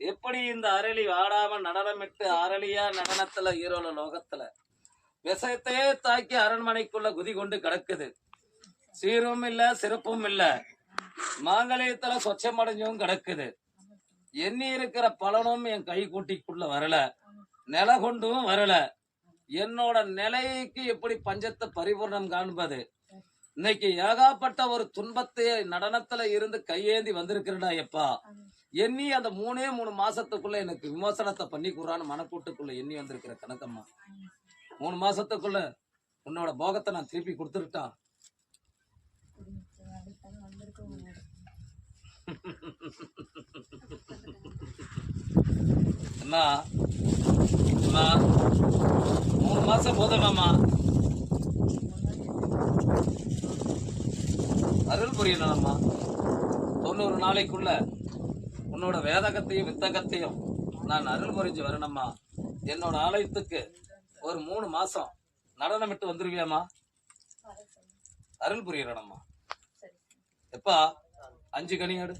எப்படி இந்த அரளி வாடாம நடனமிட்டு அரளியா நடனத்துல ஈரோல லோகத்துல விஷயத்தையே தாக்கி அரண்மனைக்குள்ள குதி கொண்டு கிடக்குது. சீரும் இல்ல சிறப்பும் இல்ல, மாங்கல்யத்துல சொச்சம் அடைஞ்சும் கிடக்குது. எண்ணி இருக்கிற பலனும் என் கை கூட்டிக்குள்ள வரல, நில கொண்டும் வரல. என்னோட நிலைக்கு எப்படி பஞ்சத்தை பரிபூர்ணம் காண்பது? இன்னைக்கு ஏகாப்பட்ட ஒரு துன்பத்தை நடனத்துல இருந்து கையேந்தி வந்திருக்கிறடா எப்பா. எண்ணி அந்த 3 மாசத்துக்குள்ள எனக்கு விமோசனத்தை பண்ணி கூறான்னு மனக்கூட்டுக்குள்ள எண்ணி வந்திருக்கிற கணக்கம்மா. 3 மாசத்துக்குள்ள உன்னோட போகத்தை நான் திருப்பி கொடுத்துருட்டான். அண்ணா 3 மாசம் போதுமாமா, அருள் புரியணும்மா. 90 நாளைக்குள்ள உன்னோட வேதகத்தையும் வித்தகத்தையும் நான் அருள் புரிஞ்சு வரணும்மா. என்னோட ஆலயத்துக்கு ஒரு 3 மாசம் நடனமிட்டு வந்துருவியாமா? அருள் புரியணும்மா. எப்பா 5 கனி எடு.